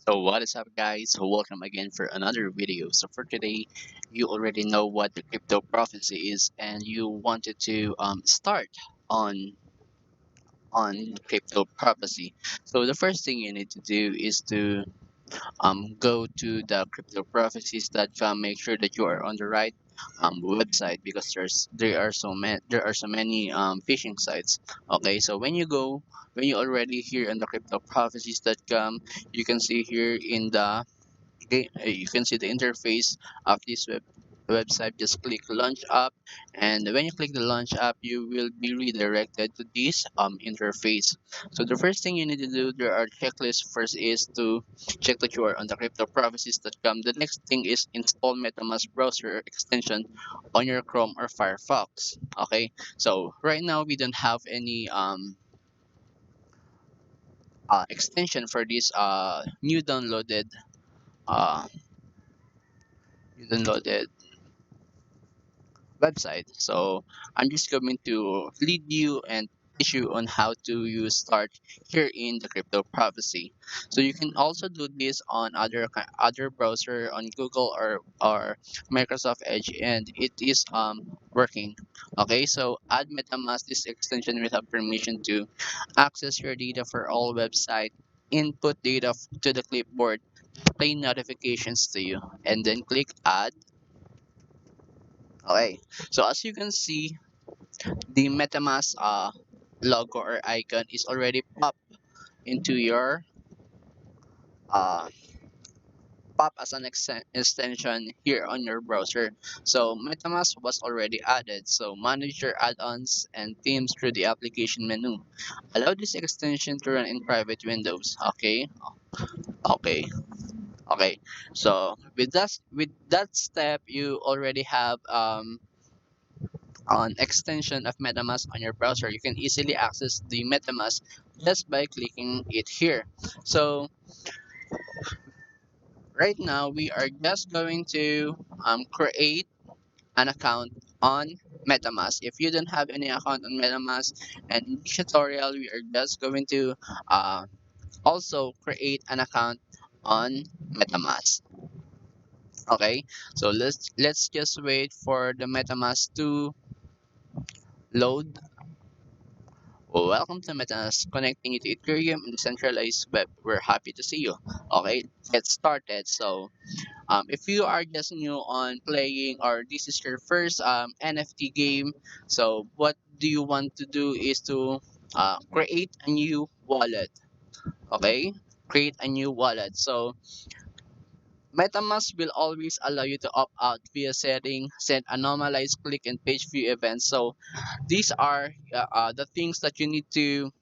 So what is up, guys? Welcome again for another video. So for today, you already know what the crypto prophecy is, and you wanted to start on crypto prophecy. So the first thing you need to do is to go to the cryptoprophecies.com. Make sure that you are on the right website, because there are so many phishing sites. Okay, so when you already here on the cryptoprophecies.com, you can see here in the okay, you can see the interface of this website. Just click launch app, and when you click the launch app, you will be redirected to this interface. So the first thing you need to do, there are checklists. First is to check that you are on the cryptoprophecies.com. The next thing is install Metamask browser extension on your Chrome or Firefox. Okay, so right now we don't have any extension for this uh new downloaded website. So I'm just going to lead you and teach you on how to use start here in the crypto prophecy. So you can also do this on other browser on Google or Microsoft Edge, and it is working. Okay, so add MetaMask. This extension will have permission to access your data for all website, input data to the clipboard, play notifications to you, and then click add. Okay, so as you can see, the MetaMask logo or icon is already popped into your uh, pop as an extension here on your browser. So MetaMask was already added. So manage your add-ons and themes through the application menu. Allow this extension to run in private windows. Okay, okay, okay. So with that step, you already have an extension of MetaMask on your browser. You can easily access the MetaMask just by clicking it here. So right now we are just going to create an account on MetaMask. If you don't have any account on MetaMask, and in this tutorial we are just going to uh, also create an account on MetaMask. Okay, so let's just wait for the MetaMask to load. Welcome to Metamask, connecting you to Ethereum and decentralized web. We're happy to see you. Okay, get started. So, if you are just new on playing, or this is your first NFT game, so what do you want to do is to create a new wallet. Okay, create a new wallet. So MetaMask will always allow you to opt out via setting, set anomalized click and page view events. So these are the things that you need to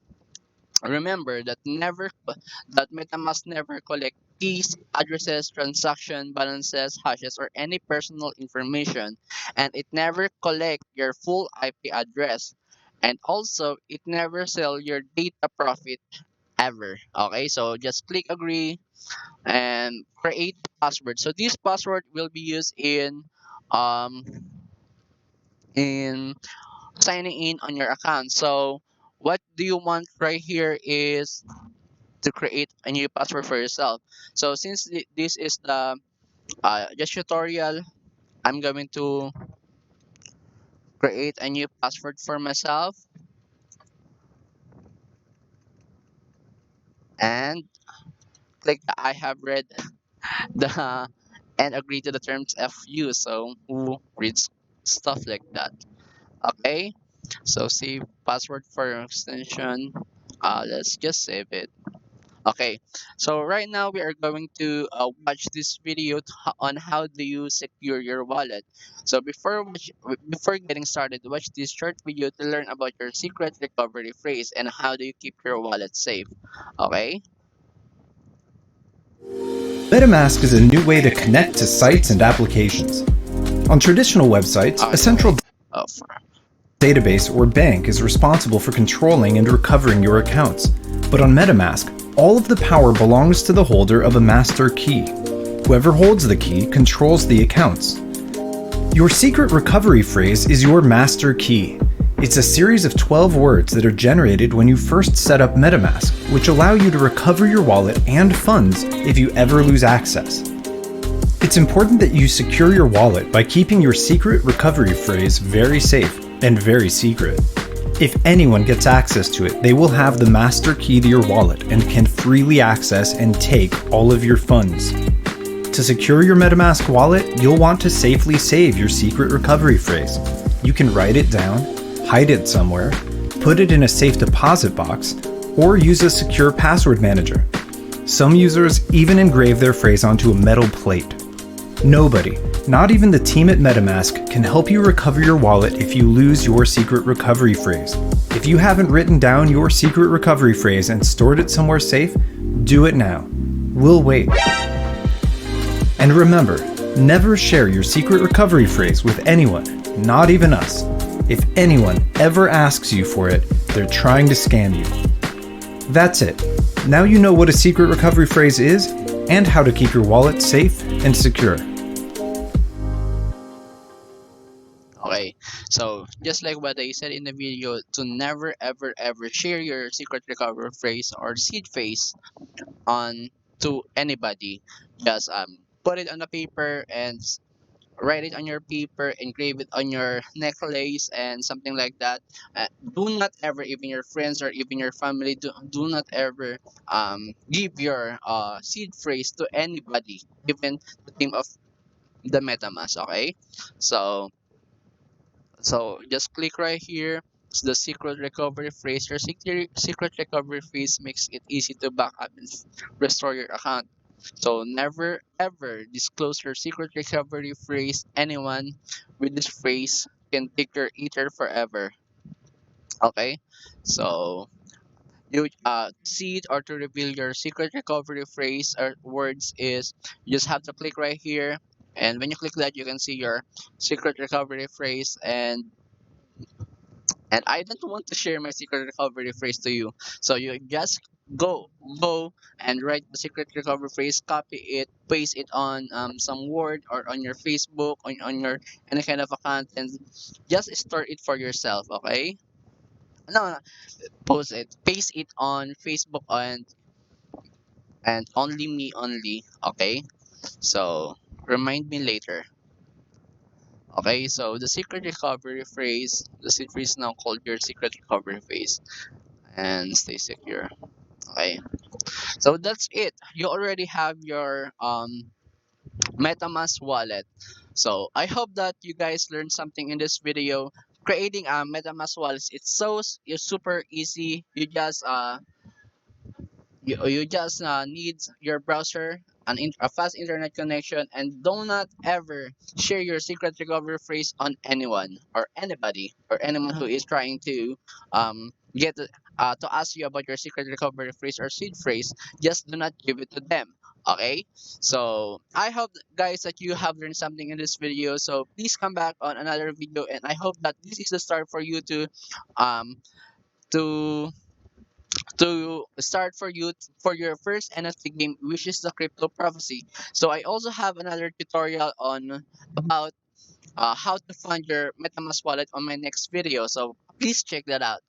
remember, that MetaMask never collect keys, addresses, transaction balances, hashes, or any personal information, and it never collect your full IP address, and also it never sell your data profit ever. Okay, so just click agree and create password. So this password will be used um in signing in on your account. So what do you want right here is to create a new password for yourself. So since this is the just tutorial, I'm going to create a new password for myself and click the I have read the and agree to the terms of use. So who reads stuff like that? Okay. So save password for your extension. Let's just save it. Okay, so right now we are going to watch this video on how do you secure your wallet. So before getting started, watch this short video to learn about your secret recovery phrase and how do you keep your wallet safe. Okay. Metamask is a new way to connect to sites and applications. On traditional websites, a central database or bank is responsible for controlling and recovering your accounts. But on MetaMask, all of the power belongs to the holder of a master key. Whoever holds the key controls the accounts. Your secret recovery phrase is your master key. It's a series of 12 words that are generated when you first set up MetaMask, which allow you to recover your wallet and funds if you ever lose access. It's important that you secure your wallet by keeping your secret recovery phrase very safe and very secret. If anyone gets access to it, they will have the master key to your wallet and can freely access and take all of your funds. To secure your MetaMask wallet, you'll want to safely save your secret recovery phrase. You can write it down, hide it somewhere, put it in a safe deposit box, or use a secure password manager. Some users even engrave their phrase onto a metal plate. Nobody, not even the team at MetaMask, can help you recover your wallet if you lose your secret recovery phrase. If you haven't written down your secret recovery phrase and stored it somewhere safe, do it now. We'll wait. And remember, never share your secret recovery phrase with anyone, not even us. If anyone ever asks you for it, they're trying to scam you. That's it. Now you know what a secret recovery phrase is and how to keep your wallet safe and secure. Okay, so just like what I said in the video, to never ever ever share your secret recovery phrase or seed phrase on to anybody. Just put it on a paper and write it on your paper, engrave it on your necklace and something like that. Do not ever, even your friends or even your family, do not ever give your seed phrase to anybody, even the team of the MetaMask. Okay, so just click right here. It's the secret recovery phrase. Your secret recovery phrase makes it easy to back up and restore your account. So never ever disclose your secret recovery phrase. Anyone with this phrase can take your ether forever. Okay, so you see it or to reveal your secret recovery phrase or words is you just have to click right here, and when you click that, you can see your secret recovery phrase. And I don't want to share my secret recovery phrase to you. So you just go and write the secret recovery phrase, copy it, paste it on some word or on your Facebook, on your any kind of account, and just store it for yourself. Okay? No, post it, paste it on Facebook and only me only. Okay? So remind me later. Okay, so the secret recovery phrase, the secret phrase now called your secret recovery phrase, and stay secure. Okay, so that's it. You already have your MetaMask wallet. So I hope that you guys learned something in this video. Creating a MetaMask wallet, it's super easy. You just need your browser, a fast internet connection, and do not ever share your secret recovery phrase on anyone or anybody or anyone who is trying to to ask you about your secret recovery phrase or seed phrase. Just do not give it to them. Okay, so I hope guys that you have learned something in this video. So please come back on another video, and I hope that this is the start for you um to start for you for your first NFT game, which is the Crypto Prophecy. So I also have another tutorial on about how to fund your MetaMask wallet on my next video. So please check that out.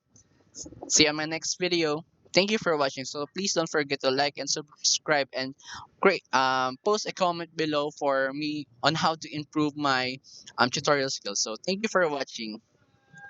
See you on my next video. Thank you for watching. So please don't forget to like and subscribe and great post a comment below for me on how to improve my tutorial skills. So thank you for watching.